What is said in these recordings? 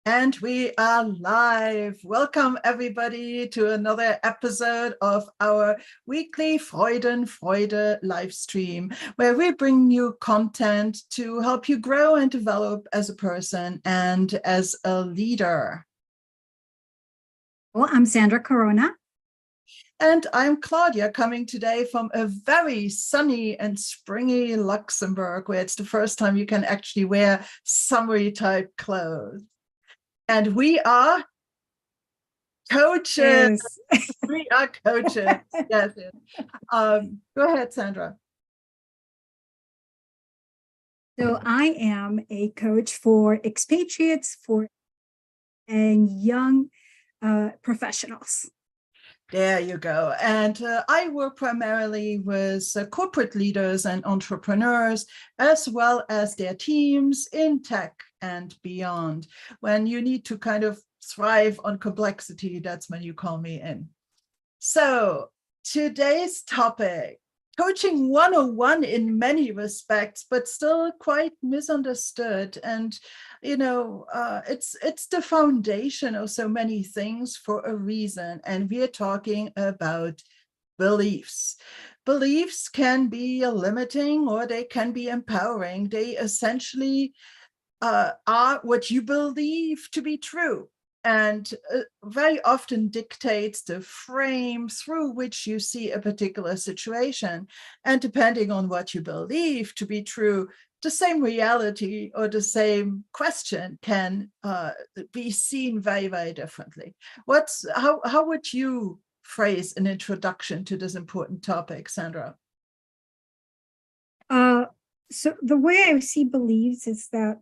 And we are live. Welcome, everybody, to another episode of our weekly FreudenFreude live stream, where we bring you content to help you grow and develop as a person and as a leader. Well, I'm Sandra Corona. And I'm Claudia, coming today from a very sunny and springy Luxembourg, where it's the first time you can actually wear summery type clothes. And we are coaches. Yes. We are coaches. Yes. Go ahead, Sandra. So I am a coach for expatriates and young professionals. There you go. And I work primarily with corporate leaders and entrepreneurs, as well as their teams in tech and beyond. When you need to kind of thrive on complexity, that's when you call me in. So today's topic, coaching 101 in many respects, but still quite misunderstood. And, you know, it's the foundation of so many things for a reason. And we're talking about beliefs. Beliefs can be limiting or they can be empowering. They essentially are what you believe to be true, and very often dictates the frame through which you see a particular situation. And depending on what you believe to be true, the same reality or the same question can be seen very, very differently. How would you phrase an introduction to this important topic, Sandra? So the way I see beliefs is that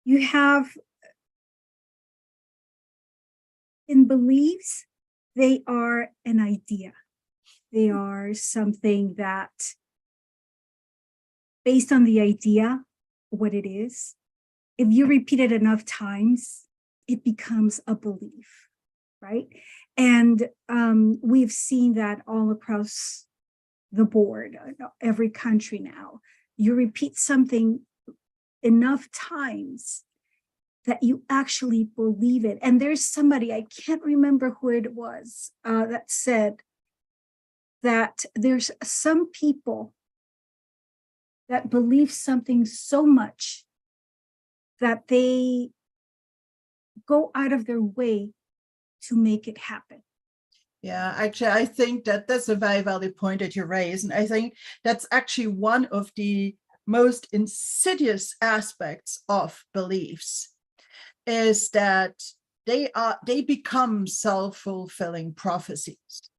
you have in beliefs, they are an idea. They are something that, based on the idea, what it is, if you repeat it enough times, it becomes a belief, right? And we've seen that all across the board, every country now. You repeat something enough times that you actually believe it. And there's somebody, I can't remember who it was, that said that there's some people that believe something so much that they go out of their way to make it happen. Yeah, actually, I think that that's a very valid point that you raise. And I think that's actually one of the most insidious aspects of beliefs, is that they become self-fulfilling prophecies.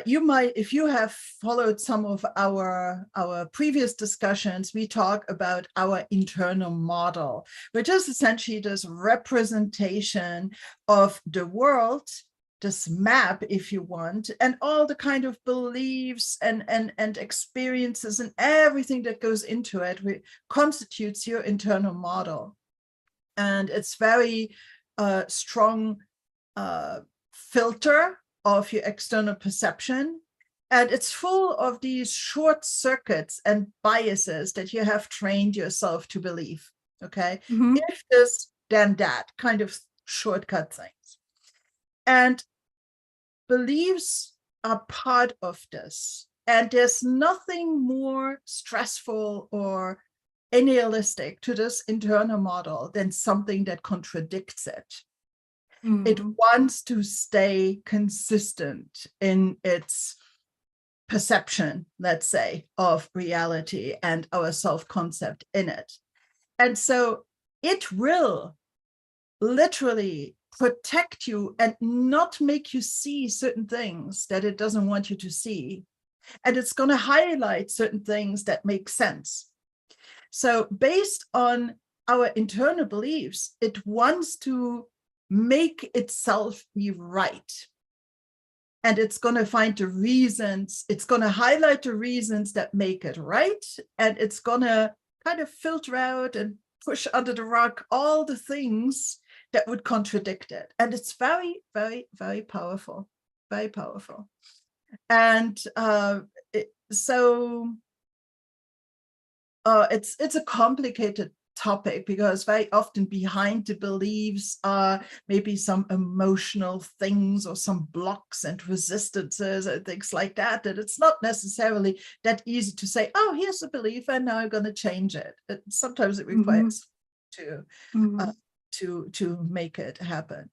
You might, if you have followed some of our previous discussions, we talk about our internal model, which is essentially this representation of the world, this map, if you want, and all the kind of beliefs and experiences and everything that goes into it, constitutes your internal model. And it's very strong filter of your external perception. And it's full of these short circuits and biases that you have trained yourself to believe. Okay. Mm-hmm. If this, then that kind of shortcut things. And beliefs are part of this. And there's nothing more stressful or unrealistic to this internal model than something that contradicts it. Mm-hmm. It wants to stay consistent in its perception, let's say, of reality and our self-concept in it. And so it will literally protect you and not make you see certain things that it doesn't want you to see. And it's going to highlight certain things that make sense. So based on our internal beliefs, it wants to make itself be right. And it's going to find the reasons, it's going to highlight the reasons that make it right. And it's going to kind of filter out and push under the rug all the things that would contradict it. And it's very, very, very powerful, very powerful. And so it's a complicated topic, because very often behind the beliefs are maybe some emotional things or some blocks and resistances and things like that, that it's not necessarily that easy to say, oh, here's a belief and now I'm going to change it. Sometimes it requires to make it happen.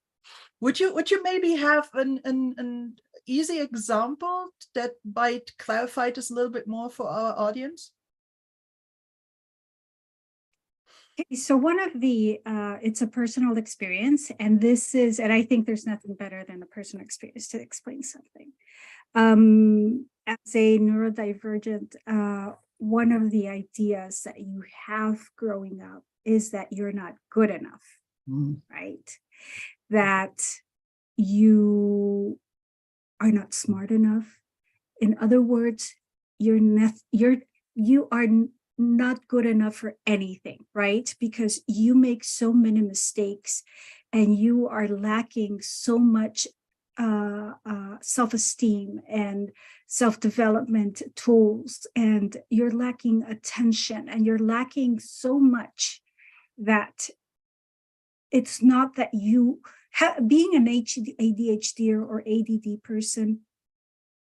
Would you maybe have an easy example that might clarify this a little bit more for our audience? Okay, so one of the, it's a personal experience, and I think there's nothing better than a personal experience to explain something. As a neurodivergent, one of the ideas that you have growing up is that you're not good enough, right? That you are not smart enough. In other words, you are not good enough for anything, right? Because you make so many mistakes and you are lacking so much self-esteem and self-development tools, and you're lacking attention, and you're lacking so much that it's not that you being an ADHD or ADD person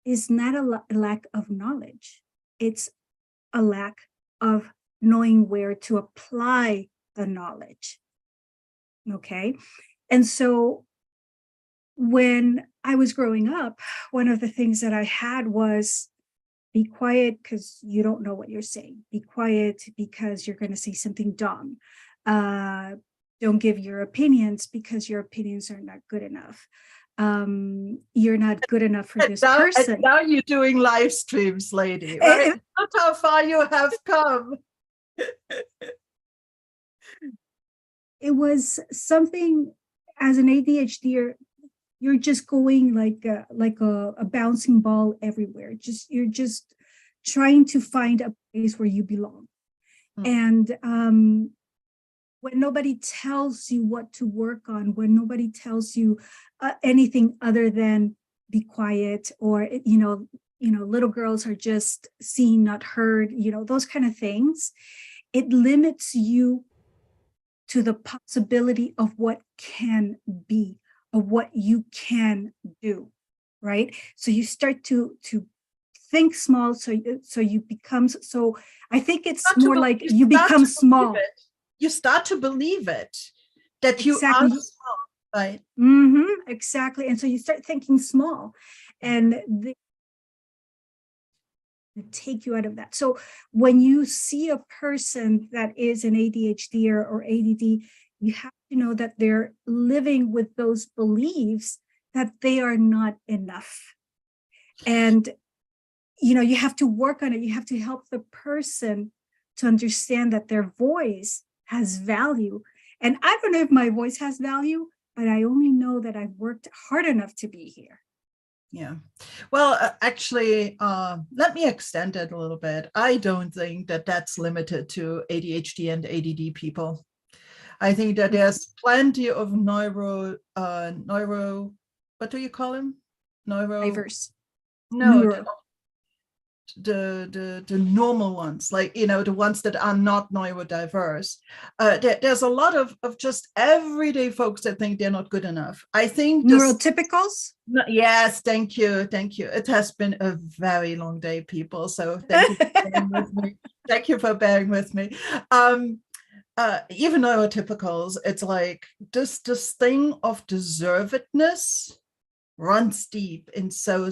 is not a lack of knowledge. It's a lack of knowing where to apply the knowledge. Okay. And so when I was growing up, one of the things that I had was be quiet because you don't know what you're saying. Be quiet because you're going to say something dumb. Don't give your opinions because your opinions are not good enough. You're not good enough for this person. And now you're doing live streams, lady, right? That's how far you have come. It was something, as an ADHD, you're just going like a bouncing ball everywhere. You're just trying to find a place where you belong. And when nobody tells you what to work on, when nobody tells you anything other than be quiet, or little girls are just seen, not heard, those kind of things, it limits you to the possibility of what can be, of what you can do, right? So you start to think small, so you become, so I think it's more like you become small. You start to believe it, that you are small, right? Exactly. And so you start thinking small, and they take you out of that. So when you see a person that is an ADHD or ADD, you have to know that they're living with those beliefs that they are not enough. And, you have to work on it. You have to help the person to understand that their voice has value. And I don't know if my voice has value, but I only know that I've worked hard enough to be here. Yeah. Well, actually, let me extend it a little bit. I don't think that that's limited to ADHD and ADD people. I think that there's plenty of neuro, what do you call them? Diverse. No, the normal ones, like, the ones that are not neurodiverse. There's a lot of just everyday folks that think they're not good enough. I think neurotypicals. Yes, thank you. It has been a very long day, people. So thank you for bearing with me. Thank you for bearing with me. Even neurotypicals, it's like this thing of deservedness runs deep in so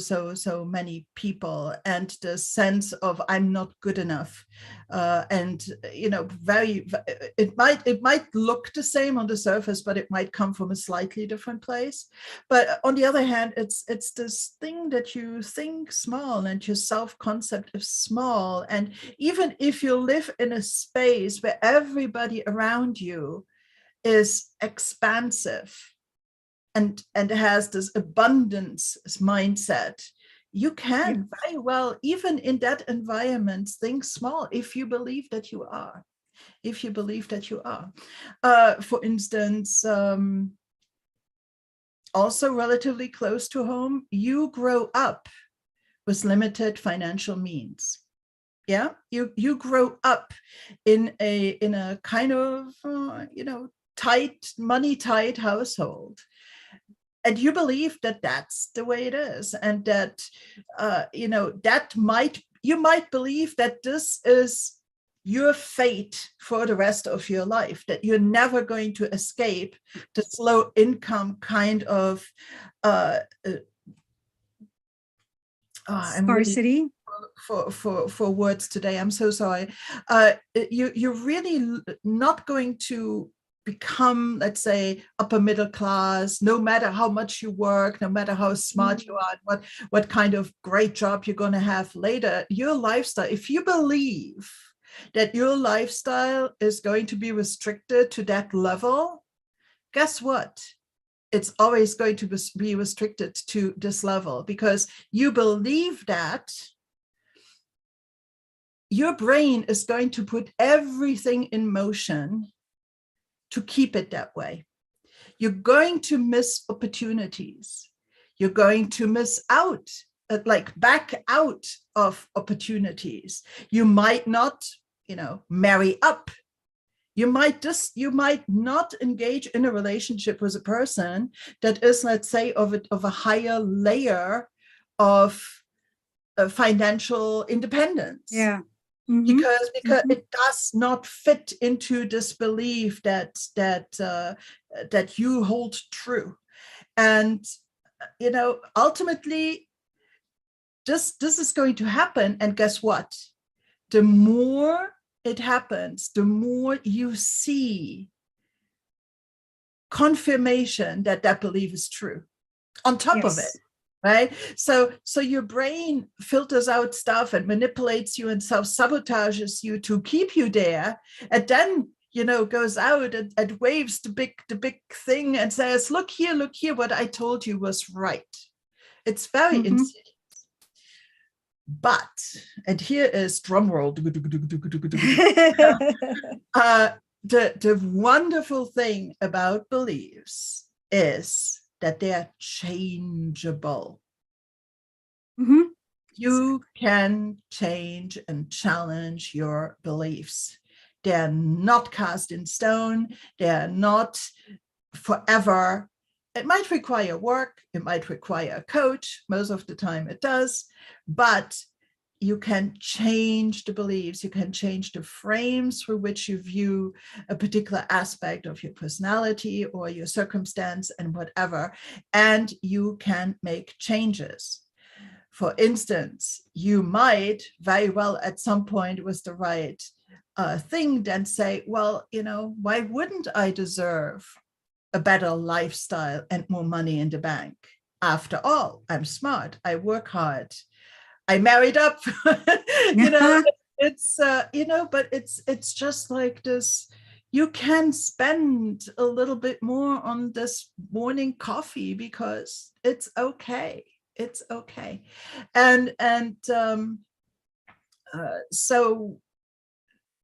many people, and the sense of I'm not good enough, and it might look the same on the surface, but it might come from a slightly different place. But on the other hand, it's this thing that you think small and your self-concept is small, and even if you live in a space where everybody around you is expansive and has this abundance mindset, you can very well, even in that environment, think small if you believe that you are. For instance, also relatively close to home, you grow up with limited financial means. Yeah, you grow up in a kind of tight, money tight household, and you believe that that's the way it is, and that that you might believe that this is your fate for the rest of your life, that you're never going to escape the low income kind of uh, uh, I'm really Sparsity. for words today. I'm so sorry. You're really not going to become, let's say, upper middle class, no matter how much you work, no matter how smart you are, and what kind of great job you're going to have later. Your lifestyle, if you believe that your lifestyle is going to be restricted to that level, guess what? It's always going to be restricted to this level, because you believe that your brain is going to put everything in motion to keep it that way. You're going to miss opportunities. You're going to miss out, back out of opportunities. You might not, marry up. You might not engage in a relationship with a person that is, let's say, of a higher layer of financial independence. Yeah. Mm-hmm. Because it does not fit into this belief that you hold true. And ultimately this is going to happen. And guess what? The more it happens, the more you see confirmation that that belief is true on top of it, right? So your brain filters out stuff and manipulates you and self-sabotages you to keep you there, and then goes out and waves the big thing and says, look here, what I told you was right. It's very insidious. But, and here is drum roll, the wonderful thing about beliefs is that they're changeable. Mm-hmm. You can change and challenge your beliefs. They're not cast in stone. They're not forever. It might require work. It might require a coach. Most of the time it does. But you can change the beliefs. You can change the frames through which you view a particular aspect of your personality or your circumstance and whatever. And you can make changes. For instance, you might very well at some point with the right thing then say, well, why wouldn't I deserve a better lifestyle and more money in the bank? After all, I'm smart. I work hard. I married up. It's but it's just like this. You can spend a little bit more on this morning coffee because it's okay. It's okay. And so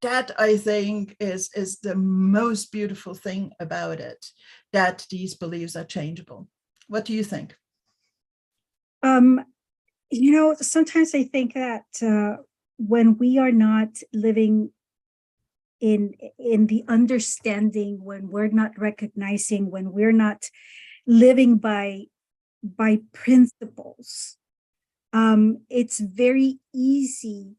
that, I think, is the most beautiful thing about it, that these beliefs are changeable. What do you think? Sometimes I think that when we are not living in the understanding, when we're not recognizing, when we're not living by principles, it's very easy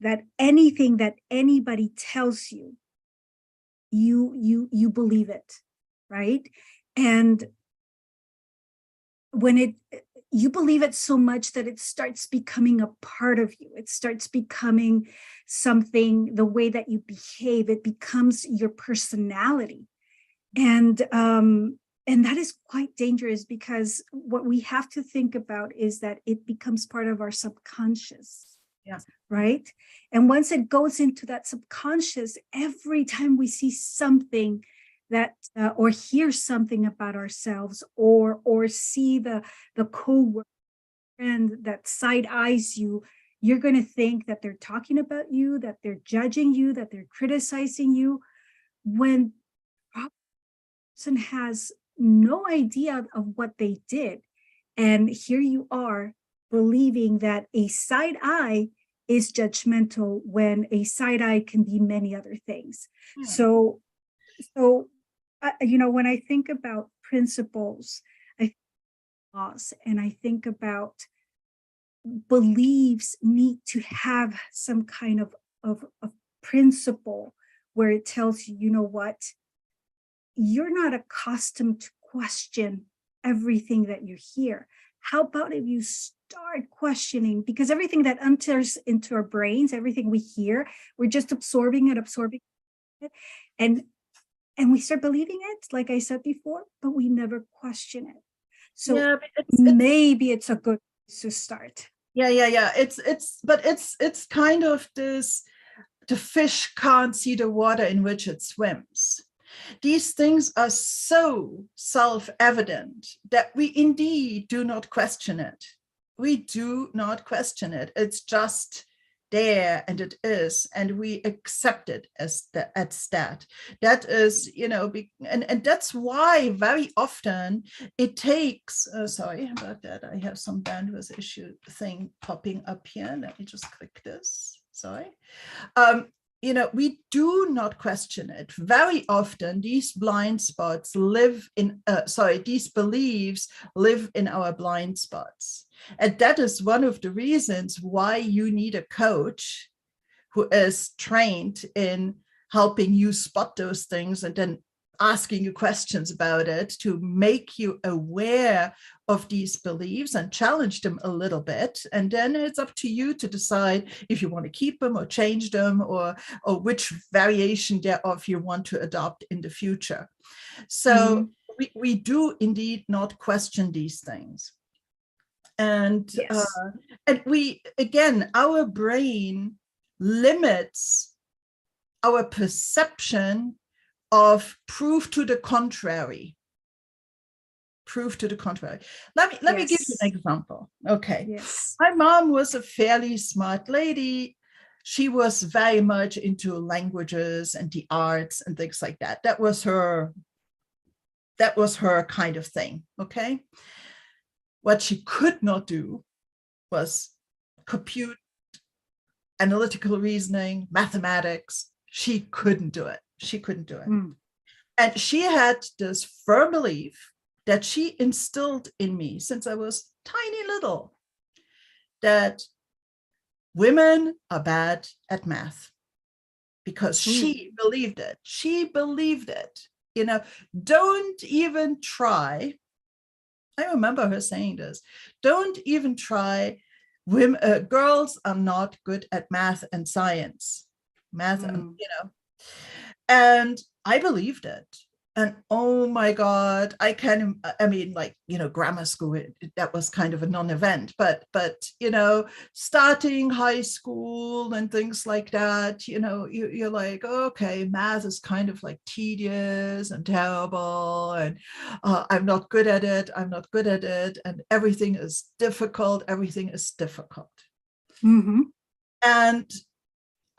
that anything that anybody tells you, you believe it, right? And when you believe it so much that it starts becoming a part of you, it starts becoming something, the way that you behave, it becomes your personality. And that is quite dangerous, because what we have to think about is that it becomes part of our subconscious. Yeah. Right. And once it goes into that subconscious, every time we see something that or hear something about ourselves, or see the co-worker friend that side eyes you, you're going to think that they're talking about you, that they're judging you, that they're criticizing you, when the person has no idea of what they did. And here you are believing that a side eye is judgmental when a side eye can be many other things. Hmm. So when I think about principles, I think laws, and I think about beliefs need to have some kind of principle where it tells you, you know what, you're not accustomed to question everything that you hear. How about if you start questioning? Because everything that enters into our brains, everything we hear, we're just absorbing it, and we start believing it, like I said before, but we never question it. So Yeah, but maybe it's a good place to start. Yeah. It's kind of this, the fish can't see the water in which it swims. These things are so self-evident that we indeed do not question it. We do not question it. It's just there, and it is, and we accept it as that. That is, and that's why very often it takes, sorry about that, I have some bandwidth issue thing popping up here. Let me just click this, sorry. We do not question it. Very often, these blind spots live in, these beliefs live in our blind spots. And that is one of the reasons why you need a coach who is trained in helping you spot those things and then asking you questions about it to make you aware of these beliefs and challenge them a little bit. And then it's up to you to decide if you want to keep them or change them, or which variation thereof you want to adopt in the future. So we do indeed not question these things. And yes. And we, again, our brain limits our perception of proof to the contrary. Proof to the contrary. Let me give you an example. Okay. Yes. My mom was a fairly smart lady. She was very much into languages and the arts and things like that. That was her kind of thing. Okay. What she could not do was compute, analytical reasoning, mathematics. She couldn't do it. And she had this firm belief that she instilled in me since I was tiny little, that women are bad at math, because she believed it. She believed it. Don't even try. I remember her saying this. Don't even try. Women, girls are not good at math and science. And I believed it. And oh my God, grammar school, that was kind of a non-event, but starting high school and things like that, you're like, okay, math is kind of like tedious and terrible, and I'm not good at it, and everything is difficult. And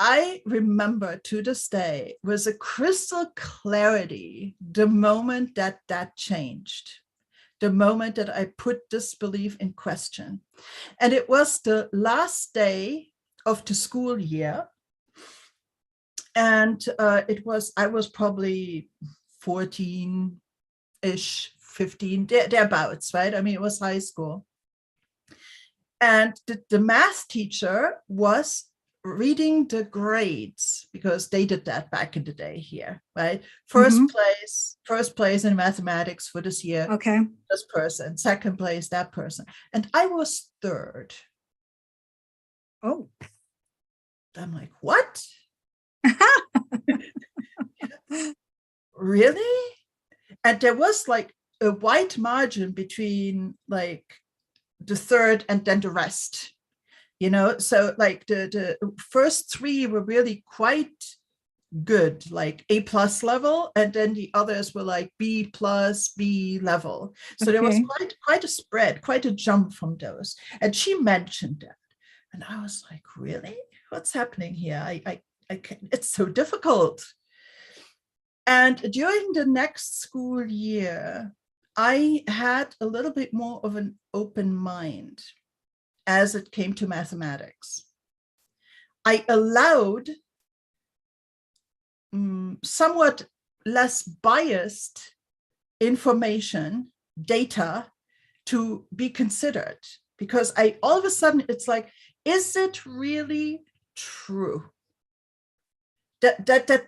I remember to this day with a crystal clarity the moment that changed, the moment that I put this belief in question. And it was the last day of the school year. And I was probably 14-ish, 15, thereabouts, right? I mean, it was high school. And the math teacher was reading the grades, because they did that back in the day here, right? First place in mathematics for this year, this person. Second place, that person. And I was third. Oh. I'm like, what? Really? And there was like a white margin between like the third and then the rest. So like the first three were really quite good, like A+ level, and then the others were like B+, B level. So there was quite a spread, quite a jump from those. And she mentioned that, and I was like, really? What's happening here? I can't, it's so difficult. And during the next school year, I had a little bit more of an open mind as it came to mathematics. I allowed somewhat less biased information, data to be considered, because I all of a sudden it's like, is it really true that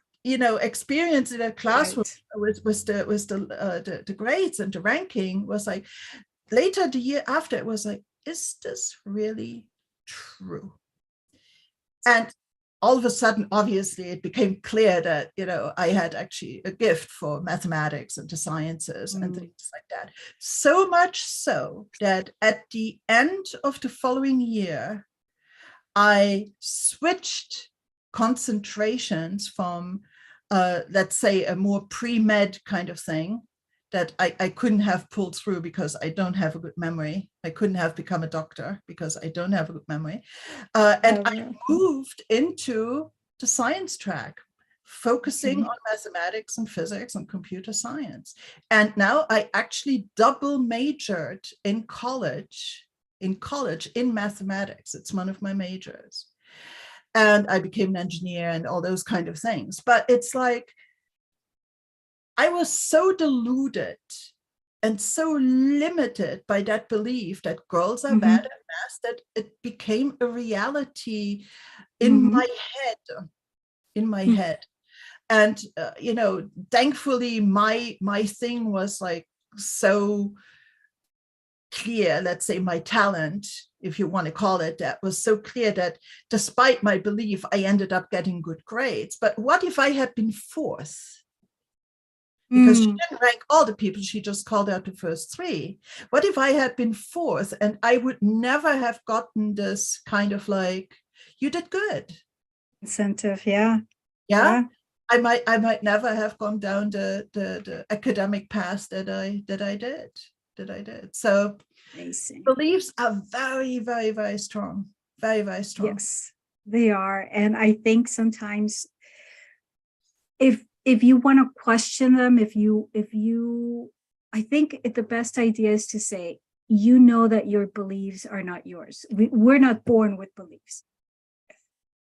experience in a classroom Right. with the grades and the ranking was like, later the year after it was like, is this really true? And all of a sudden, obviously, it became clear that, I had actually a gift for mathematics and the sciences and Mm. things like that. So much so that at the end of the following year, I switched concentrations from, let's say, a more pre-med kind of thing that I couldn't have pulled through because I don't have a good memory. I couldn't have become a doctor because I don't have a good memory. And I moved into the science track, focusing on mathematics and physics and computer science. And now I actually double majored in college in mathematics. It's one of my majors. And I became an engineer and all those kind of things. But it's like, I was so deluded and so limited by that belief that girls are bad at math that it became a reality in my head. And thankfully my thing was like so clear, let's say my talent, if you want to call it that, was so clear that despite my belief, I ended up getting good grades. But what if I had been fourth? Because she didn't rank all the people, she just called out the first three. What if I had been fourth and I would never have gotten this kind of like, you did good. Incentive, yeah. Yeah. I might never have gone down the academic path that I did. So Amazing. beliefs are very, very, very strong. Very, very strong. Yes, they are. And I think sometimes if you want to question them, I think the best idea is to say, that your beliefs are not yours. We're not born with beliefs,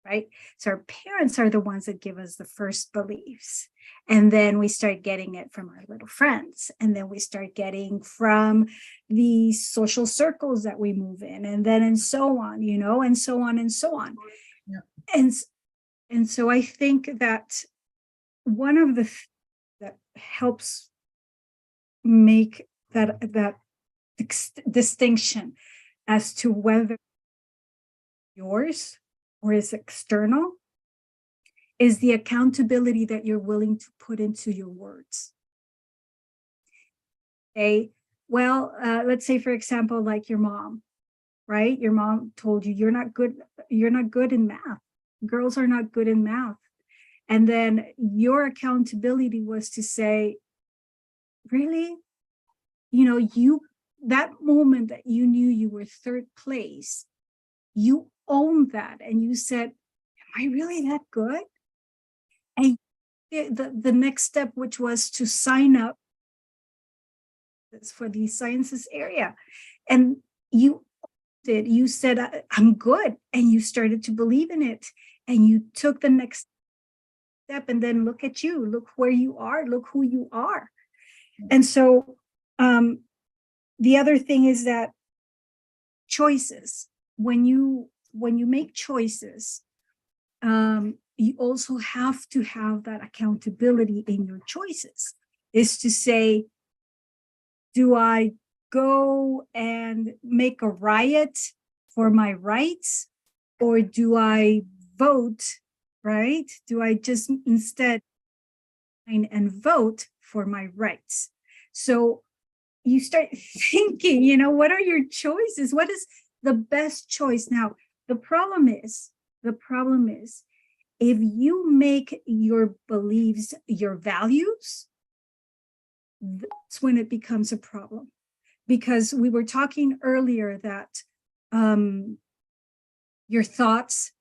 right? So our parents are the ones that give us the first beliefs. And then we start getting it from our little friends. And then we start getting from the social circles that we move in. And so on, and so on and so on. Yeah. And so I think that one of the that helps make that distinction as to whether yours or is external is the accountability that you're willing to put into your words. Okay, well, let's say, for example, like your mom, right? Your mom told you you're not good in math. Girls are not good in math. And then your accountability was to say, really? That moment that you knew you were third place, you owned that and you said, am I really that good? And the next step, which was to sign up for the sciences area. And you said, I'm good. And you started to believe in it. And you took the next step, and then look at you, look where you are, look who you are. And so the other thing is that choices, when you make choices, you also have to have that accountability in your choices, is to say, do I go and make a riot for my rights, or do I vote, right? Do I just instead and vote for my rights? So you start thinking, what are your choices? What is the best choice? Now, the problem is, if you make your beliefs your values, that's when it becomes a problem. Because we were talking earlier that your thoughts,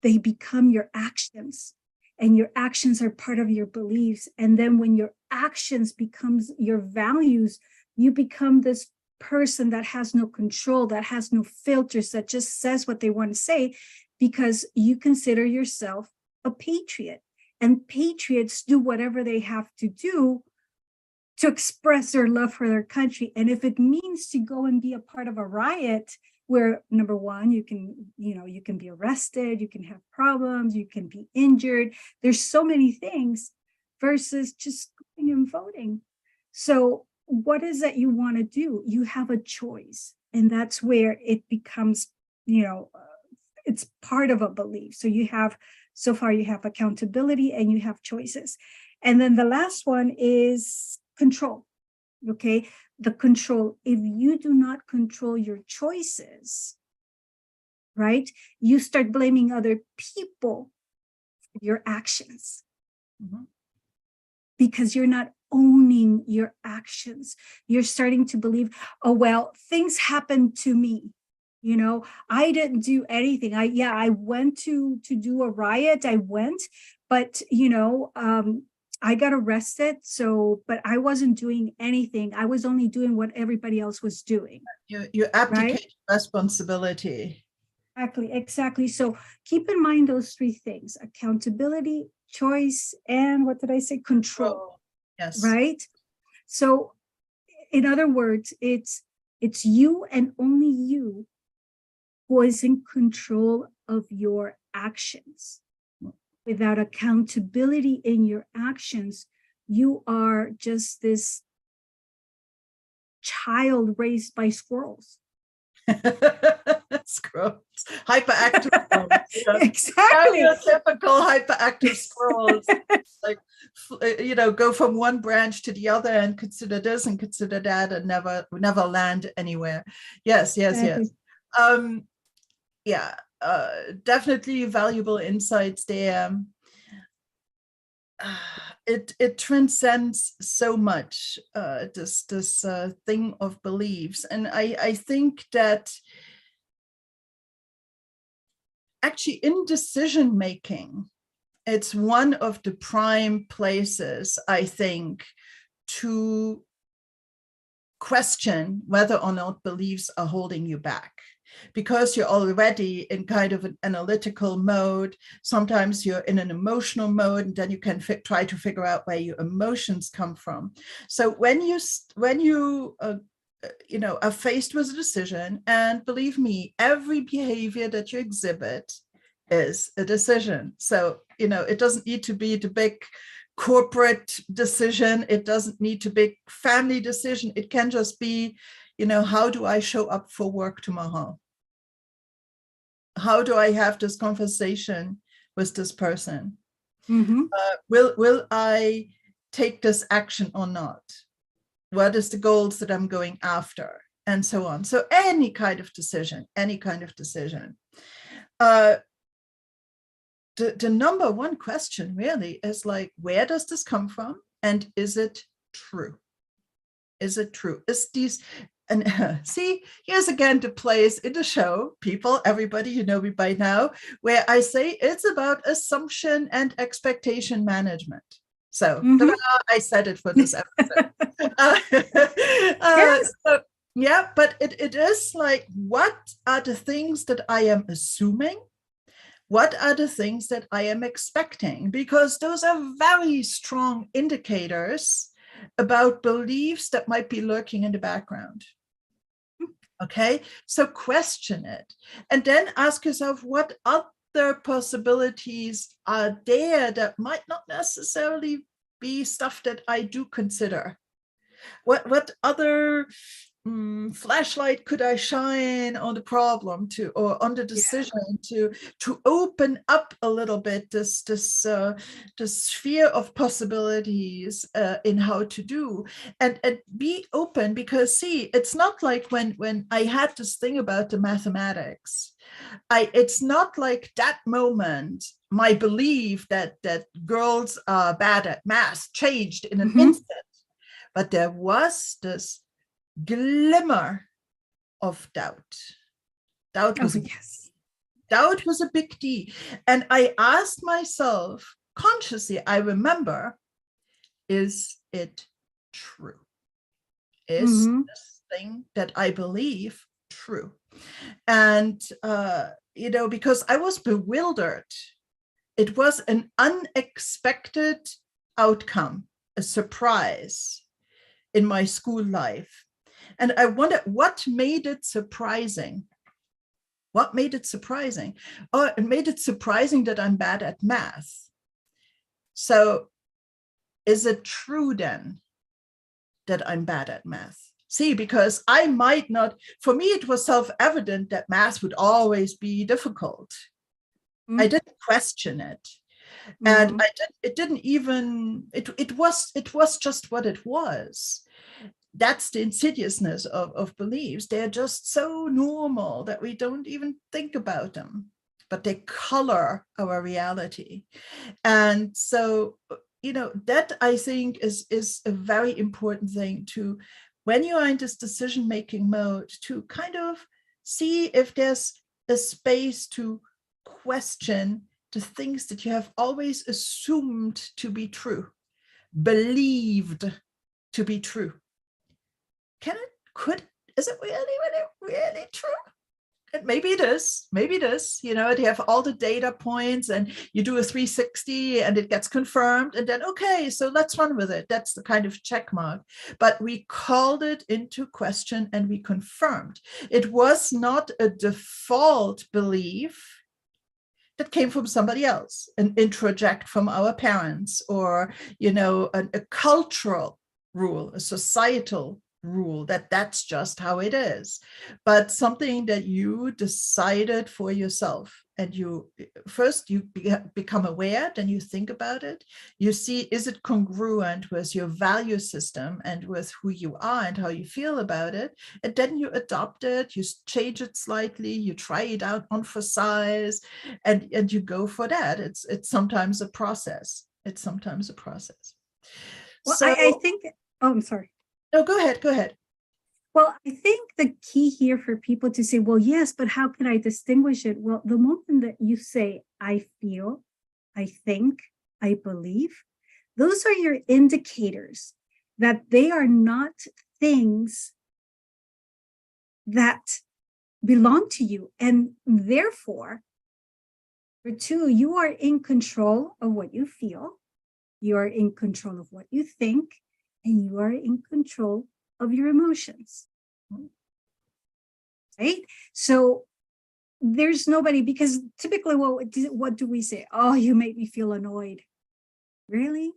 they become your actions, and your actions are part of your beliefs. And then when your actions becomes your values, you become this person that has no control, that has no filters, that just says what they want to say. because you consider yourself a patriot, and patriots do whatever they have to do to express their love for their country. And if it means to go and be a part of a riot where, number one, you can be arrested, you can have problems, you can be injured. There's so many things versus just going and voting. So what is that you want to do? You have a choice. And that's where it becomes, it's part of a belief. So far you have accountability and you have choices. And then the last one is control. Okay. The control, if you do not control your choices, right, you start blaming other people for your actions. Mm-hmm. Because you're not owning your actions. You're starting to believe, oh, well, things happened to me. I didn't do anything. I went to do a riot. I went, but, I got arrested. But I wasn't doing anything. I was only doing what everybody else was doing. You abdicate right? Responsibility. Exactly. So keep in mind those three things: accountability, choice, and what did I say? Control. Yes. Right. So in other words, it's you and only you who is in control of your actions. Without accountability in your actions, you are just this child raised by squirrels. Squirrels, hyperactive squirrels. Yeah. Exactly. Stereotypical hyperactive squirrels. Like, go from one branch to the other and consider this and consider that and never land anywhere. Yes. Exactly. Definitely valuable insights there. It transcends so much, this thing of beliefs, and I think that actually in decision making, it's one of the prime places, I think, to question whether or not beliefs are holding you back. Because you're already in kind of an analytical mode. Sometimes you're in an emotional mode, and then you can try to figure out where your emotions come from. So when you are faced with a decision, and believe me, every behavior that you exhibit is a decision. So, it doesn't need to be the big corporate decision. It doesn't need to be family decision. It can just be, how do I show up for work tomorrow? How do I have this conversation with this person? Mm-hmm. Will I take this action or not? What is the goals that I'm going after? And so on. So any kind of decision. The number one question really is like, where does this come from? And is it true? Is it true? Is these, and see, here's again the place in the show, people, everybody, you know me by now, where I say it's about assumption and expectation management. So I said it for this episode. Yes. Yeah, but it is like, what are the things that I am assuming? What are the things that I am expecting? Because those are very strong indicators about beliefs that might be lurking in the background. Okay, so question it. And then ask yourself, what other possibilities are there that might not necessarily be stuff that I do consider? What other flashlight could I shine on the problem or on the decision to open up a little bit this sphere of possibilities in how to do, and be open, because see, it's not like when I had this thing about the mathematics, it's not like that moment my belief that girls are bad at math changed in an instant, but there was this glimmer of doubt. Doubt was a big D. And I asked myself consciously, I remember, is it true? Is this thing that I believe true? And because I was bewildered. It was an unexpected outcome, a surprise in my school life. And I wonder what made it surprising. What made it surprising? Oh, it made it surprising that I'm bad at math. So is it true then that I'm bad at math? See, because I might not, for me, it was self-evident that math would always be difficult. Mm-hmm. I didn't question it. And it didn't even, it was just what it was. That's the insidiousness of beliefs. They're just so normal that we don't even think about them, but they color our reality. And so, that I think is a very important thing to, when you are in this decision-making mode, to kind of see if there's a space to question the things that you have always assumed to be true, believed to be true. Is it really true? And maybe it is, they have all the data points and you do a 360 and it gets confirmed and then, okay, so let's run with it. That's the kind of check mark. But we called it into question and we confirmed. It was not a default belief that came from somebody else, an introject from our parents, or, a cultural rule, a societal rule, that's just how it is, but something that you decided for yourself. And you become aware, then you think about it, you see, is it congruent with your value system and with who you are and how you feel about it, and then you adopt it, you change it slightly, you try it out on for size, and you go for that. It's sometimes a process. Well, So I think, oh, I'm sorry. No, go ahead. Well, I think the key here for people to say, well, yes, but how can I distinguish it? Well, the moment that you say, I feel, I think, I believe, those are your indicators that they are not things that belong to you. And therefore, for two, you are in control of what you feel, you are in control of what you think, and you are in control of your emotions, right? So there's nobody, because typically, what do we say? Oh, you make me feel annoyed. Really?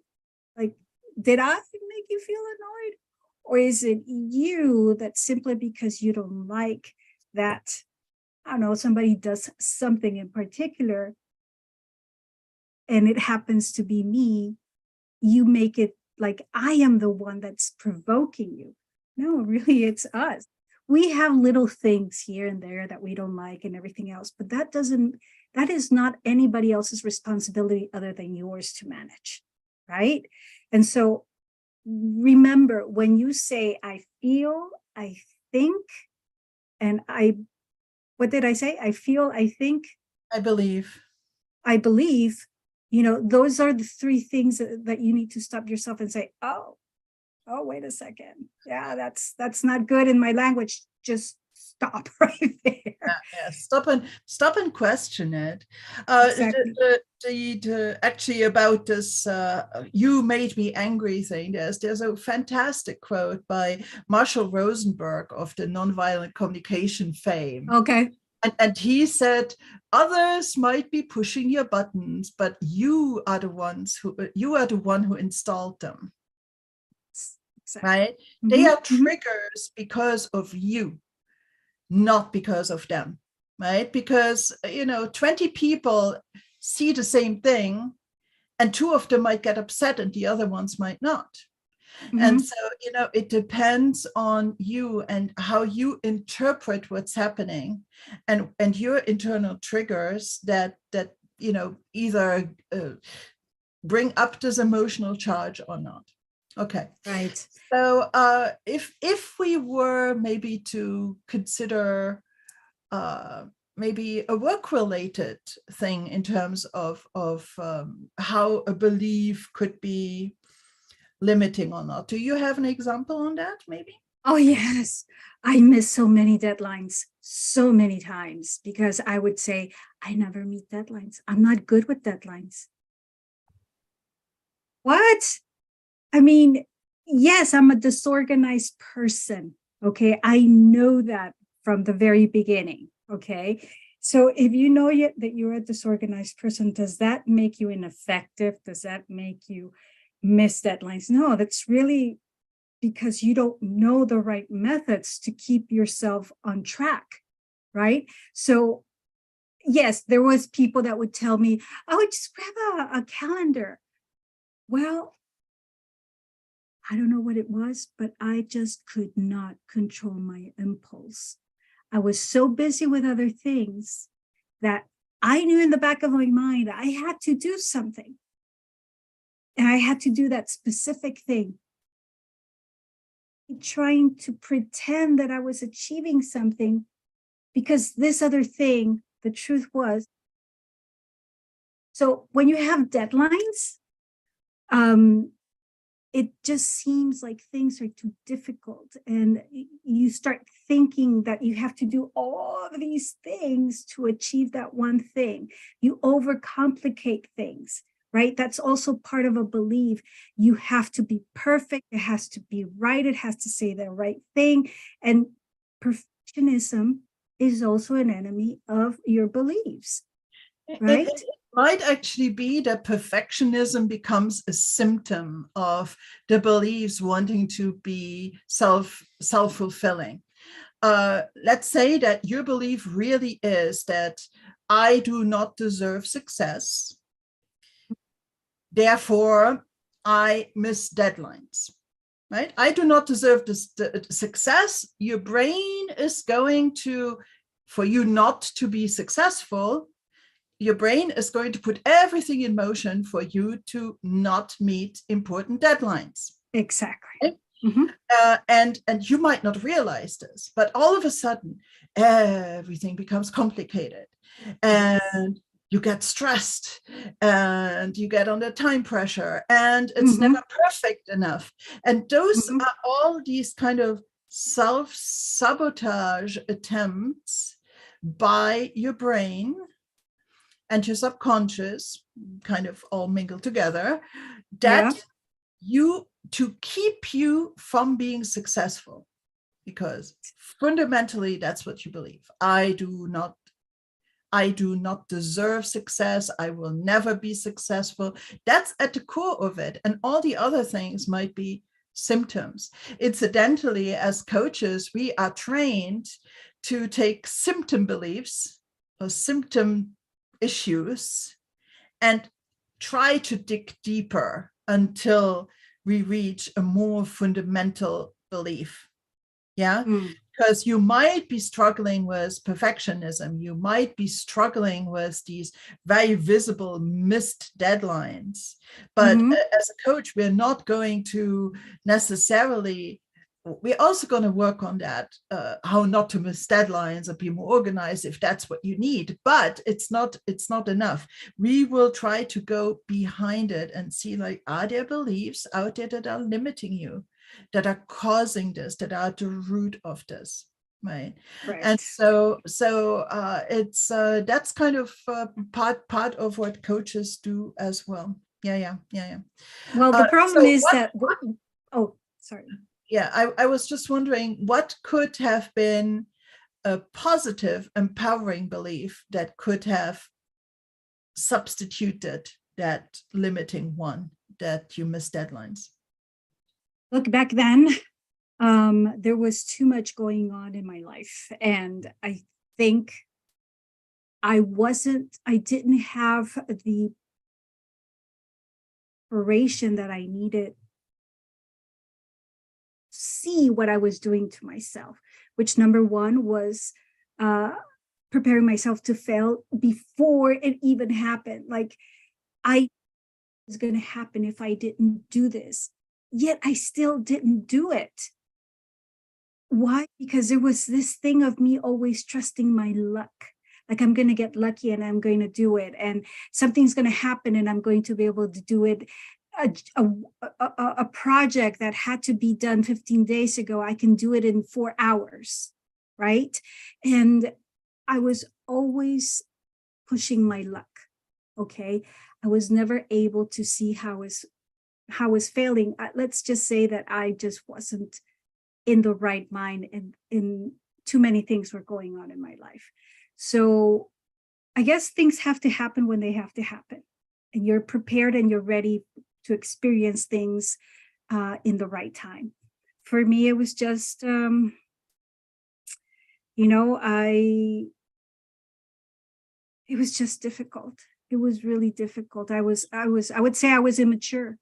Like, did I make you feel annoyed? Or is it you that simply because you don't like that, I don't know, somebody does something in particular, and it happens to be me, you make it like I am the one that's provoking you. No, really, it's us. We have little things here and there that we don't like and everything else, but that is not anybody else's responsibility other than yours to manage, right? And so remember, when you say, I feel, I think, and what did I say? I feel, I think, I believe, those are the three things that you need to stop yourself and say, oh, wait a second. Yeah, that's not good in my language. Just stop right there. Yeah, stop and question it. Exactly. Actually, about this you made me angry thing, there's a fantastic quote by Marshall Rosenberg of the nonviolent communication fame. Okay. And he said, others might be pushing your buttons, but you are the one who installed them. Exactly. Right? Mm-hmm. They are triggers because of you, not because of them, right? Because 20 people see the same thing, and 2 of them might get upset and the other ones might not. Mm-hmm. And so, it depends on you and how you interpret what's happening, and your internal triggers that either bring up this emotional charge or not. Okay. Right. So if we were maybe to consider maybe a work-related thing in terms of how a belief could be limiting or not. Do you have an example on that, maybe? Oh, yes. I miss so many deadlines so many times because I would say, I never meet deadlines. I'm not good with deadlines. What? I mean, yes, I'm a disorganized person. Okay. I know that from the very beginning. Okay. So if you know yet that you're a disorganized person, does that make you ineffective? Does that make you miss deadlines? No, that's really because you don't know the right methods to keep yourself on track, right? So yes, there was people that would tell me, oh, just grab a calendar. Well, I don't know what it was, but I just could not control my impulse. I was so busy with other things that I knew in the back of my mind I had to do something. And I had to do that specific thing, trying to pretend that I was achieving something because this other thing, the truth was. So when you have deadlines, um, it just seems like things are too difficult. And you start thinking that you have to do all of these things to achieve that one thing. You overcomplicate things, right? That's also part of a belief. You have to be perfect. It has to be right. It has to say the right thing. And perfectionism is also an enemy of your beliefs, right? It might actually be that perfectionism becomes a symptom of the beliefs wanting to be self-fulfilling. Let's say that your belief really is that I do not deserve success, therefore I miss deadlines. Right? I do not deserve this success. Your brain is going to, for you not to be successful, your brain is going to put everything in motion for you to not meet important deadlines. Exactly. Right? Mm-hmm. And you might not realize this, but all of a sudden, everything becomes complicated, and you get stressed, and you get under time pressure, and it's Mm-hmm. never perfect enough. And those Mm-hmm. are all these kind of self-sabotage attempts by your brain and your subconscious, kind of all mingled together, Yeah. that you, to keep you from being successful, because fundamentally that's what you believe. I do not deserve success. I will never be successful. That's at the core of it. And all the other things might be symptoms. Incidentally, as coaches, we are trained to take symptom beliefs or symptom issues and try to dig deeper until we reach a more fundamental belief. Yeah. Mm. Because you might be struggling with perfectionism. You might be struggling with these very visible missed deadlines. But Mm-hmm. as a coach, we're not going to necessarily, we're also going to work on that, how not to miss deadlines and be more organized if that's what you need. But it's not enough. We will try to go behind it and see, like, are there beliefs out there that are limiting you, that are causing this, that are at the root of this, right? And Right. so it's that's kind of part of what coaches do as well. Yeah. Well, the problem So is what? that, oh, sorry. Yeah, I was just wondering what could have been a positive, empowering belief that could have substituted that limiting one, that you miss deadlines. Look, back then, there was too much going on in my life. And I think I didn't have the inspiration that I needed to see what I was doing to myself, which number one was uh, preparing myself to fail before it even happened. Like, I was going to happen if I didn't do this, yet I still didn't do it. Why? Because there was this thing of me always trusting my luck. Like, I'm going to get lucky and I'm going to do it. And something's going to happen and I'm going to be able to do it a project that had to be done 15 days ago, I can do it in 4 hours, right? And I was always pushing my luck. Okay. I was never able to see how I was failing. Let's just say that I just wasn't in the right mind, and in too many things were going on in my life. So I guess things have to happen when they have to happen, and you're prepared and you're ready to experience things in the right time. For me, it was just, it was just difficult. It was really difficult. I would say I was immature.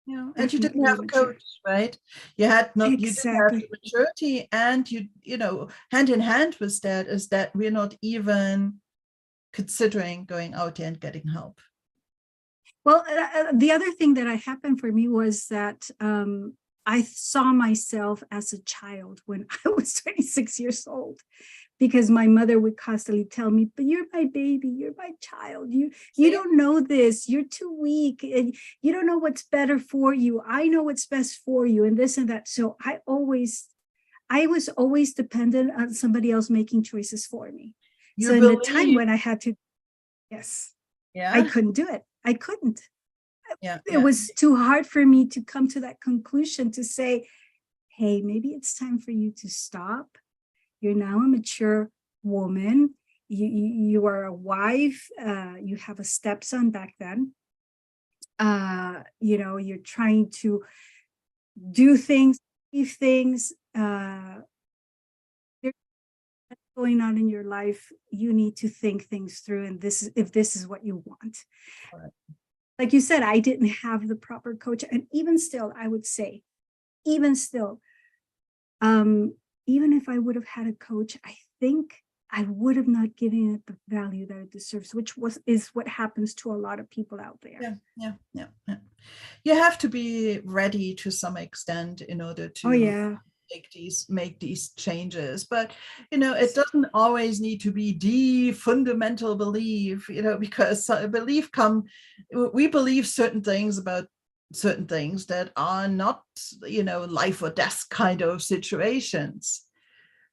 Yeah, and you didn't Definitely have a immature. coach, right? You didn't have the Exactly. maturity, and hand in hand with that is that we're not even considering going out there and getting help. Well, the other thing that happened for me was that I saw myself as a child when I was 26 years old, because my mother would constantly tell me, "But you're my baby, you're my child. You See? don't know this. You're too weak, and you don't know what's better for you. I know what's best for you, and this and that." So I was always dependent on somebody else making choices for me. You So in the time believe, when I had to, yes, I yeah, couldn't do it. I couldn't. yeah, It yeah. was too hard for me to come to that conclusion, to say, hey, maybe it's time for you to stop. You're now a mature woman. You are a wife. You have a stepson back then. You're trying to do things, leave things. There's going on in your life. You need to think things through, and if this is what you want. Right. Like you said, I didn't have the proper coach, and even still, I would say, even still, even if I would have had a coach, I think I would have not given it the value that it deserves, which is what happens to a lot of people out there. Yeah, yeah, yeah, yeah. You have to be ready to some extent in order Oh to yeah. make these changes, but it doesn't always need to be the fundamental belief, because we believe certain things about certain things that are not life or death kind of situations.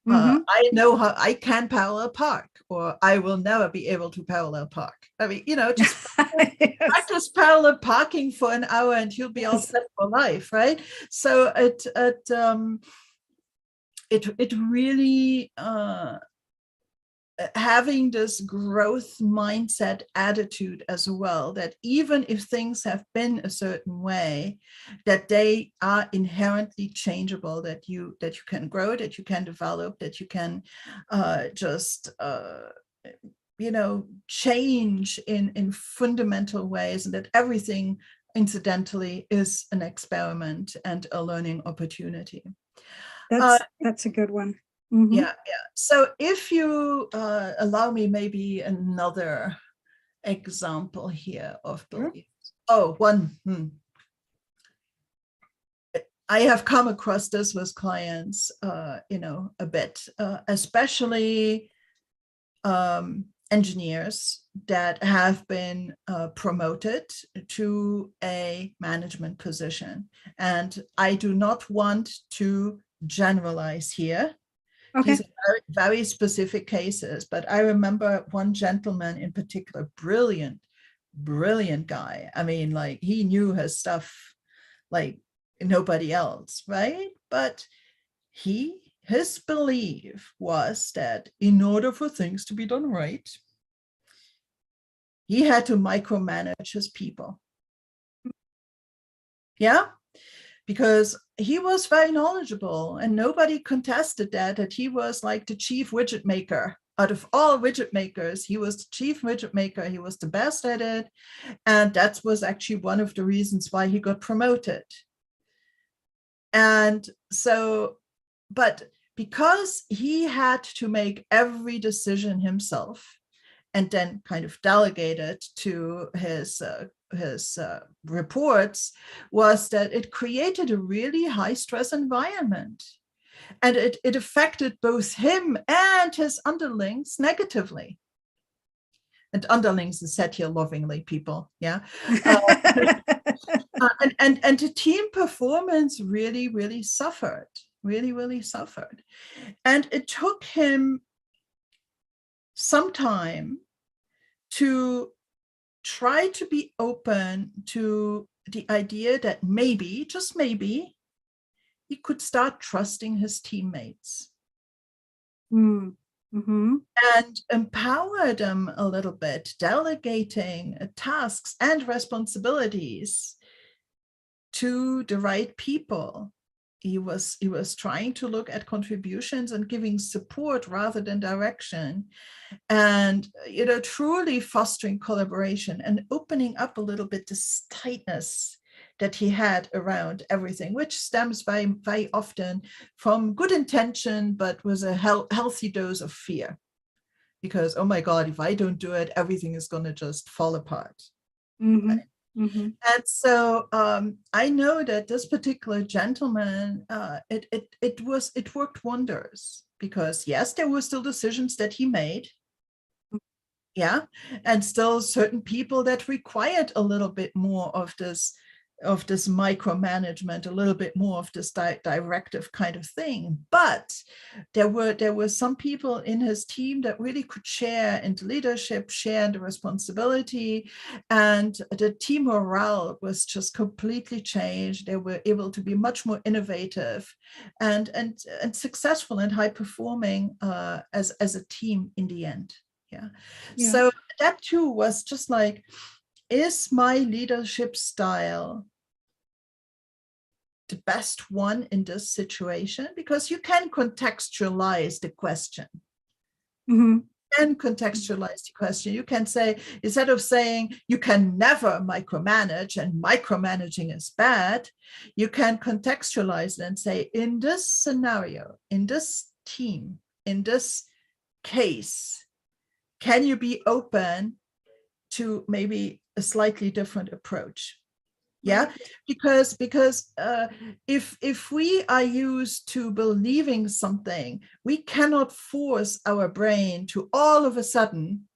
Mm-hmm. I know how I can parallel park, or I will never be able to parallel park. I mean, just Yes. practice parallel parking for an hour and you'll be all Yes. set for life, right? So it really having this growth mindset attitude as well, that even if things have been a certain way, that they are inherently changeable, that you can grow, that you can develop, that you can just change in fundamental ways, and that everything incidentally is an experiment and a learning opportunity. That's a good one. Mm-hmm. Yeah, yeah. So if you allow me maybe another example here of Sure. belief. Oh, one. I have come across this with clients, a bit, especially engineers that have been promoted to a management position. And I do not want to generalize here. Okay. These are very, very specific cases, but I remember one gentleman in particular, brilliant guy. I mean, like, he knew his stuff like nobody else, right? But his belief was that in order for things to be done right, he had to micromanage his people. Yeah, because he was very knowledgeable and nobody contested that he was like the chief widget maker. Out of all widget makers, he was the chief widget maker. He was the best at it. And that was actually one of the reasons why he got promoted. And so, but because he had to make every decision himself and then kind of delegate it to his reports, was that it created a really high stress environment. And it affected both him and his underlings negatively. And underlings is said here lovingly, people. Yeah. And the team performance really suffered, really suffered. And it took him some time to try to be open to the idea that maybe, just maybe, he could start trusting his teammates. Mm-hmm. And empower them a little bit, delegating tasks and responsibilities to the right people. He was trying to look at contributions and giving support rather than direction, and truly fostering collaboration and opening up a little bit this tightness that he had around everything, which stems very often from good intention, but was a healthy dose of fear. Because, oh my God, if I don't do it, everything is going to just fall apart. Mm-hmm. Right? Mm-hmm. And so I know that this particular gentleman, it worked wonders, because yes, there were still decisions that he made. Yeah. And still certain people that required a little bit more of this micromanagement, a little bit more of this directive kind of thing. But there were some people in his team that really could share in the leadership, share in the responsibility, and the team morale was just completely changed. They were able to be much more innovative and successful and high performing as a team in the end. Yeah. So that too was just like, is my leadership style the best one in this situation? Because you can contextualize the question. Mm-hmm. You can say, instead of saying you can never micromanage and micromanaging is bad, you can contextualize it and say, in this scenario, in this team, in this case, can you be open to maybe a slightly different approach? Yeah, because if we are used to believing something, we cannot force our brain to all of a sudden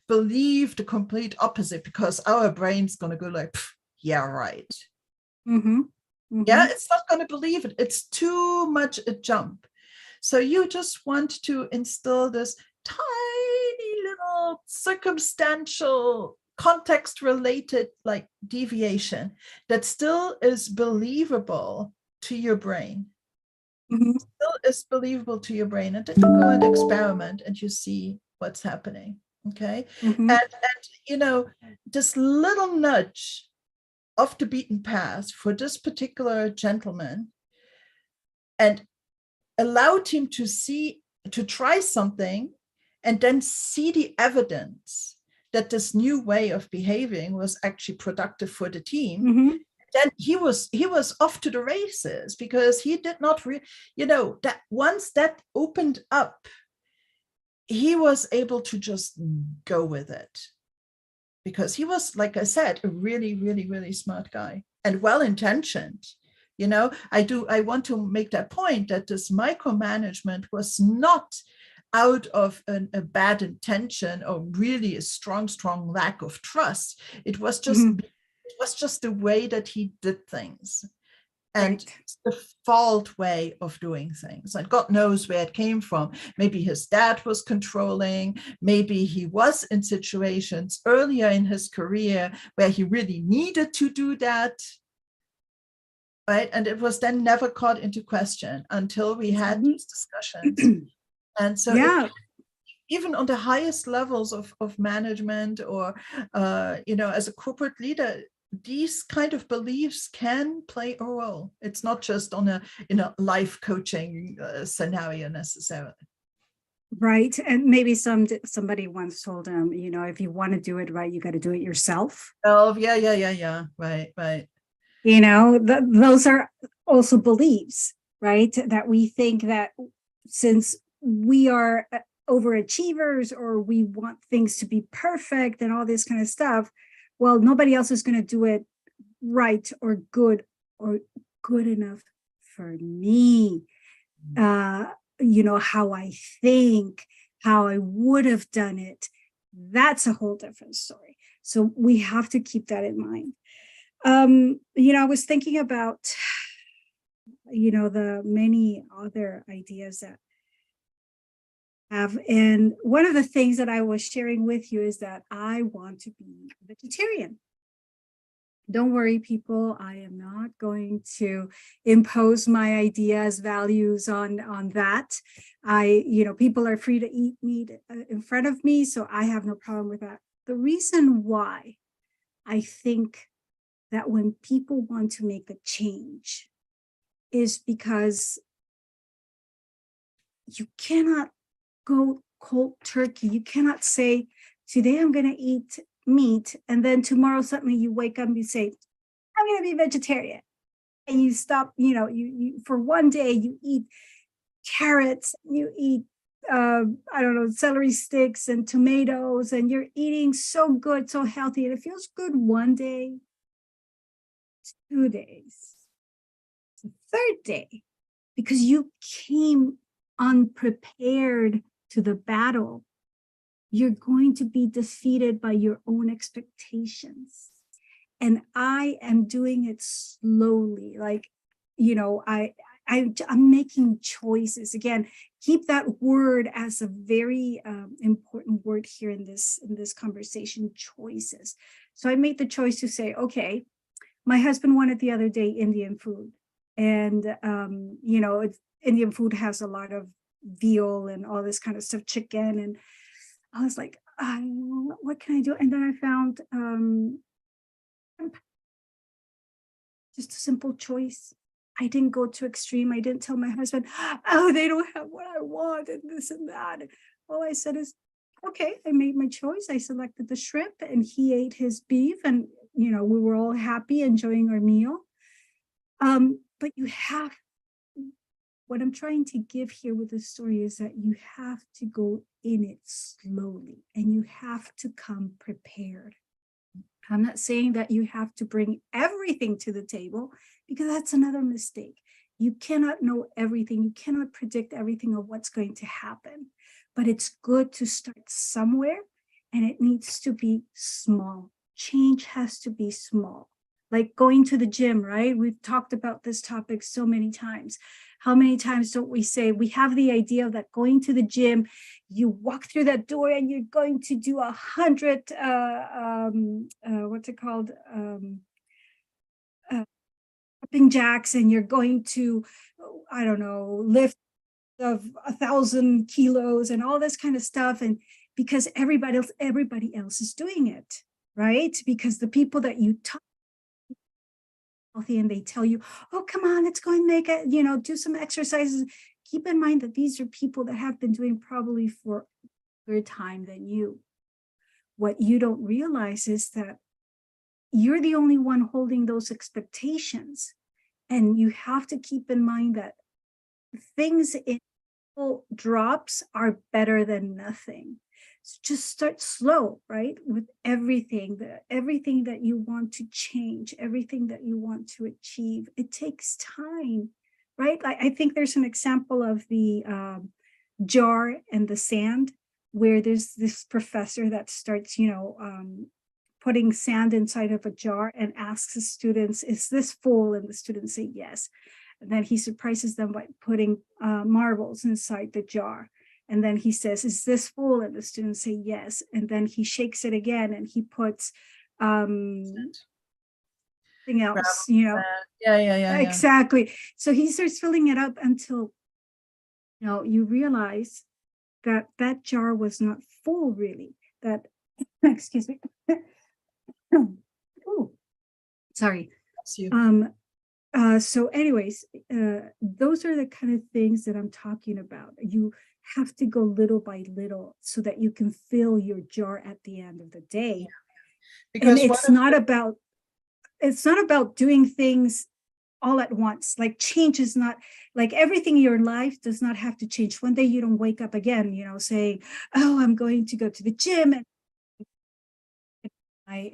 believe the complete opposite, because our brain's going to go like, yeah, right. Mm-hmm. Mm-hmm. Yeah, it's not going to believe it. It's too much a jump. So you just want to instill this tiny little circumstantial, context-related like deviation that still is believable to your brain. Mm-hmm. Still is believable to your brain, and then you go and experiment and you see what's happening. Okay. Mm-hmm. And this little nudge off the beaten path for this particular gentleman, and allowed him to try something and then see the evidence that this new way of behaving was actually productive for the team. Mm-hmm. Then he was off to the races, because he did not that once that opened up, he was able to just go with it, because he was, like I said, a really smart guy and well-intentioned. I want to make that point, that this micromanagement was not out of a bad intention or really a strong lack of trust. It was just the way that he did things, and the default way of doing things. And God knows where it came from. Maybe his dad was controlling. Maybe he was in situations earlier in his career where he really needed to do that. Right. And it was then never called into question until we had these discussions. And so even on the highest levels of management, or, as a corporate leader, these kind of beliefs can play a role. It's not just in a life coaching scenario necessarily. Right. And maybe somebody once told him, if you want to do it right, you got to do it yourself. Oh, yeah. Right. Those are also beliefs, right? That we think that since we are overachievers, or we want things to be perfect and all this kind of stuff, well, nobody else is going to do it right or good enough for me. How I think, how I would have done it, that's a whole different story. So we have to keep that in mind. I was thinking about, the many other ideas that have, and one of the things that I was sharing with you is that I want to be a vegetarian. Don't worry, people, I am not going to impose my ideas, values on that. People are free to eat meat in front of me, so I have no problem with that. The reason why I think that when people want to make a change is because you cannot go cold turkey. You cannot say, today I'm going to eat meat, and then tomorrow suddenly you wake up and you say, I'm going to be vegetarian. And you stop, you for one day you eat carrots, you eat I don't know, celery sticks and tomatoes, and you're eating so good, so healthy, and it feels good one day, 2 days, the third day, because you came unprepared to the battle, you're going to be defeated by your own expectations. And I am doing it slowly. Like, I'm making choices. Again, keep that word as a very important word here in this conversation, choices. So I made the choice to say, okay, my husband wanted the other day Indian food. And, Indian food has a lot of veal and all this kind of stuff, chicken. And I was like, what can I do? And then I found just a simple choice. I didn't go to extreme. I didn't tell my husband, oh, they don't have what I want and this and that. All I said is, okay, I made my choice. I selected the shrimp and he ate his beef, and, we were all happy enjoying our meal. But what I'm trying to give here with the story is that you have to go in it slowly and you have to come prepared. I'm not saying that you have to bring everything to the table, because that's another mistake. You cannot know everything. You cannot predict everything of what's going to happen, but it's good to start somewhere, and it needs to be small. Change has to be small. Like going to the gym, right? We've talked about this topic so many times. How many times don't we say we have the idea that going to the gym, you walk through that door and you're going to do 100, what's it called? Jumping jacks, and you're going to, I don't know, lift of 1,000 kilos and all this kind of stuff. And because everybody else is doing it, right? Because the people that you talk healthy and they tell you, oh, come on, let's go and make it, do some exercises. Keep in mind that these are people that have been doing probably for a longer time than you. What you don't realize is that you're the only one holding those expectations. And you have to keep in mind that things in drops are better than nothing. So just start slow, right? With everything that you want to change, everything that you want to achieve. It takes time, right? I think there's an example of the jar and the sand, where there's this professor that starts, putting sand inside of a jar and asks the students, is this full? And the students say yes. And then he surprises them by putting marbles inside the jar. And then he says, is this full? And the students say yes. And then he shakes it again and he puts something else, Yeah. Exactly. So he starts filling it up until, you realize that that jar was not full, really. That, excuse me. Oh, sorry. So anyways, those are the kind of things that I'm talking about. You have to go little by little so that you can fill your jar at the end of the day. Because and it's not about doing things all at once. Like change is not, like everything in your life does not have to change. One day you don't wake up again, saying, oh, I'm going to go to the gym and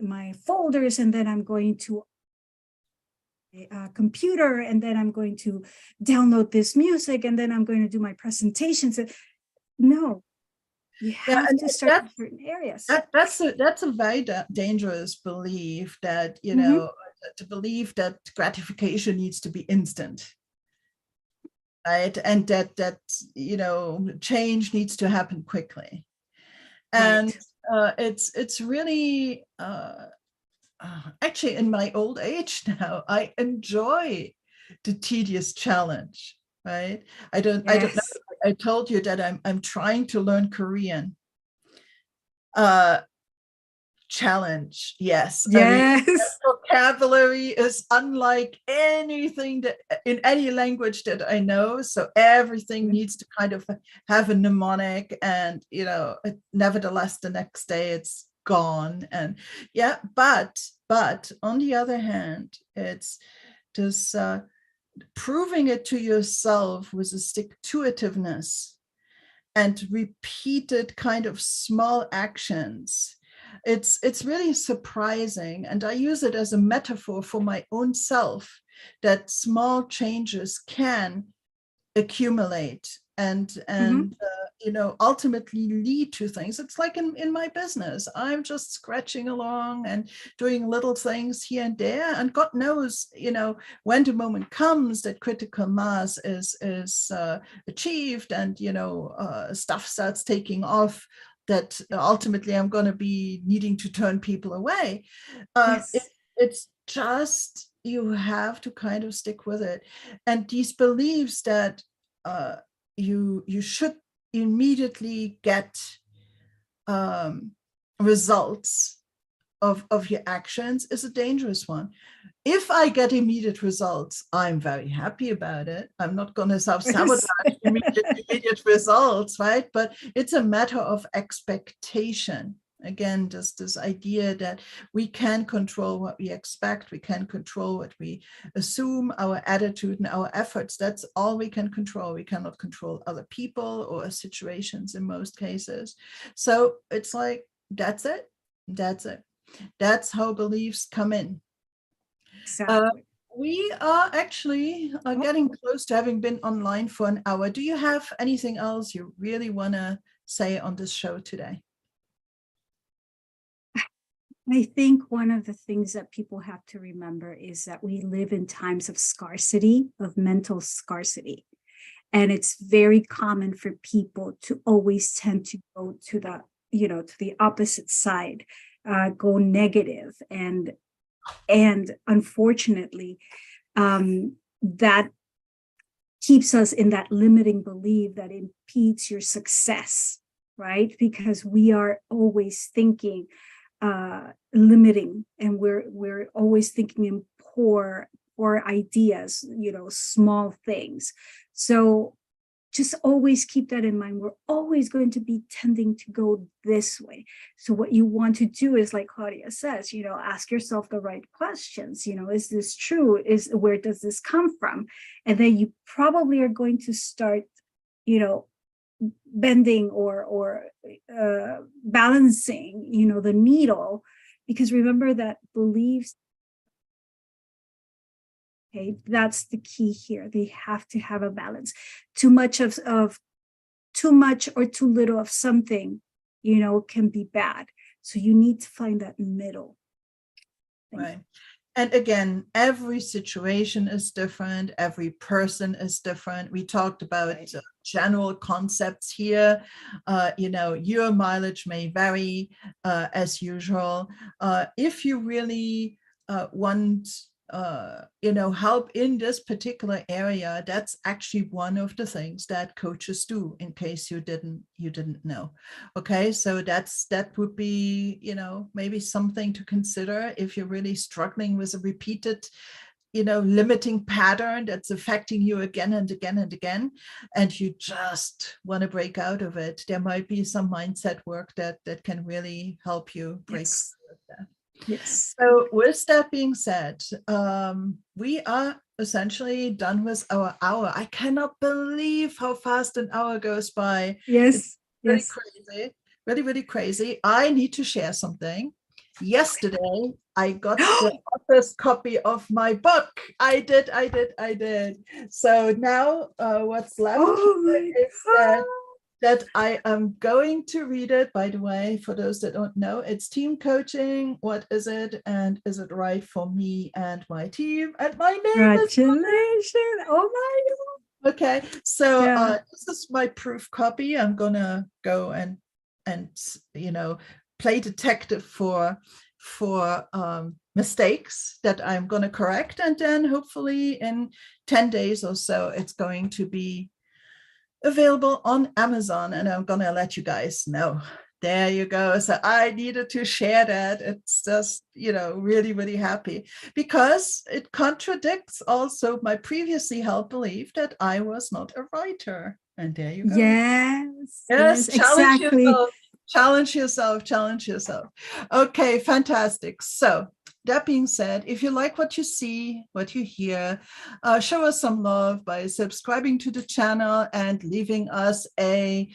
my folders, and then I'm going to computer, and then I'm going to download this music, and then I'm going to do my presentations. No, you have to start in certain areas. That's a very dangerous belief that, to believe that gratification needs to be instant, right? And that change needs to happen quickly. And Right. it's really actually in my old age now, I enjoy the tedious challenge, right? I don't know. Yes. I told you that I'm trying to learn Korean. Uh, challenge, yes. I mean, Yes. vocabulary is unlike anything that in any language that I know. So everything needs to kind of have a mnemonic, and nevertheless, the next day it's gone. And yeah, but on the other hand, it's just proving it to yourself with a stick-to-itiveness and repeated kind of small actions. It's really surprising, and I use it as a metaphor for my own self, that small changes can accumulate Mhm. and ultimately lead to things. It's like in my business, I'm just scratching along and doing little things here and there, and God knows, when the moment comes that critical mass is achieved, and stuff starts taking off, that ultimately I'm going to be needing to turn people away. Yes. It's just, you have to kind of stick with it. And these beliefs that you should immediately get results of your actions is a dangerous one. If I get immediate results, I'm very happy about it. I'm not going to self-sabotage Yes. immediate results, right? But it's a matter of expectation. Again, just this idea that we can control what we expect, we can control what we assume, our attitude and our efforts. That's all we can control. We cannot control other people or situations in most cases. So it's like, that's it. That's it. That's how beliefs come in. Uh, Exactly. we are actually Oh, getting close to having been online for an hour. Do you have anything else you really want to say on this show today? I think one of the things that people have to remember is that we live in times of scarcity, of mental scarcity. And it's very common for people to always tend to go to the opposite side, go negative. And unfortunately, that keeps us in that limiting belief that impedes your success, right? Because we are always thinking limiting, and we're always thinking in poor ideas, small things. So just always keep that in mind. We're always going to be tending to go this way. So what you want to do is, like Claudia says, ask yourself the right questions. Is this true? Where does this come from? And then you probably are going to start, bending or balancing, the needle, because remember that beliefs. Okay, that's the key here. They have to have a balance. Too much of too much or too little of something, can be bad. So you need to find that middle. Right. And again, every situation is different. Every person is different. We talked about general concepts here. Your mileage may vary as usual. If you really want help in this particular area, that's actually one of the things that coaches do, in case you didn't know. Okay, so that would be maybe something to consider if you're really struggling with a repeated limiting pattern that's affecting you again and again and again, and you just want to break out of it. There might be some mindset work that can really help you break Yes. through that. Yes. So with that being said, we are essentially done with our hour. I cannot believe how fast an hour goes by. It's Yes. really Yes. crazy, really, really crazy. I need to share something. Yesterday, I got Okay. the author's copy of my book. I did. So now what's left Oh my is that God. that I am going to read it, by the way, for those that don't know. It's team coaching. What is it? And is it right for me and my team? And my name is. Congratulations. Oh my Okay, so God. Yeah. this is my proof copy. I'm gonna go and play detective for mistakes that I'm gonna correct, and then hopefully in 10 days or so, it's going to be available on Amazon, and I'm gonna let you guys know. There you go. So I needed to share that. It's just, really, really happy because it contradicts also my previously held belief that I was not a writer. And there you go. Yes. Yes, challenge Exactly. yourself, challenge yourself, challenge yourself. Okay, fantastic. So that being said, if you like what you see, what you hear, show us some love by subscribing to the channel and leaving us a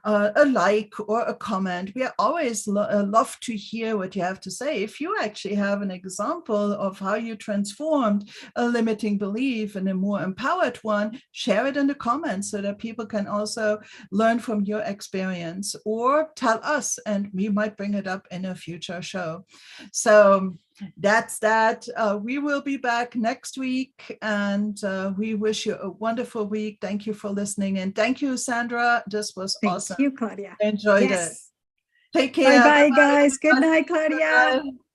like or a comment. We always love to hear what you have to say. If you actually have an example of how you transformed a limiting belief in a more empowered one, share it in the comments so that people can also learn from your experience, or tell us and we might bring it up in a future show. So that's that. We will be back next week, and we wish you a wonderful week. Thank you for listening, and thank you, Sandra. This was awesome. Thank you, Claudia. I enjoyed it. Yes. Take Bye care. bye, Bye-bye, guys. Good everyone. night, Claudia. Bye-bye.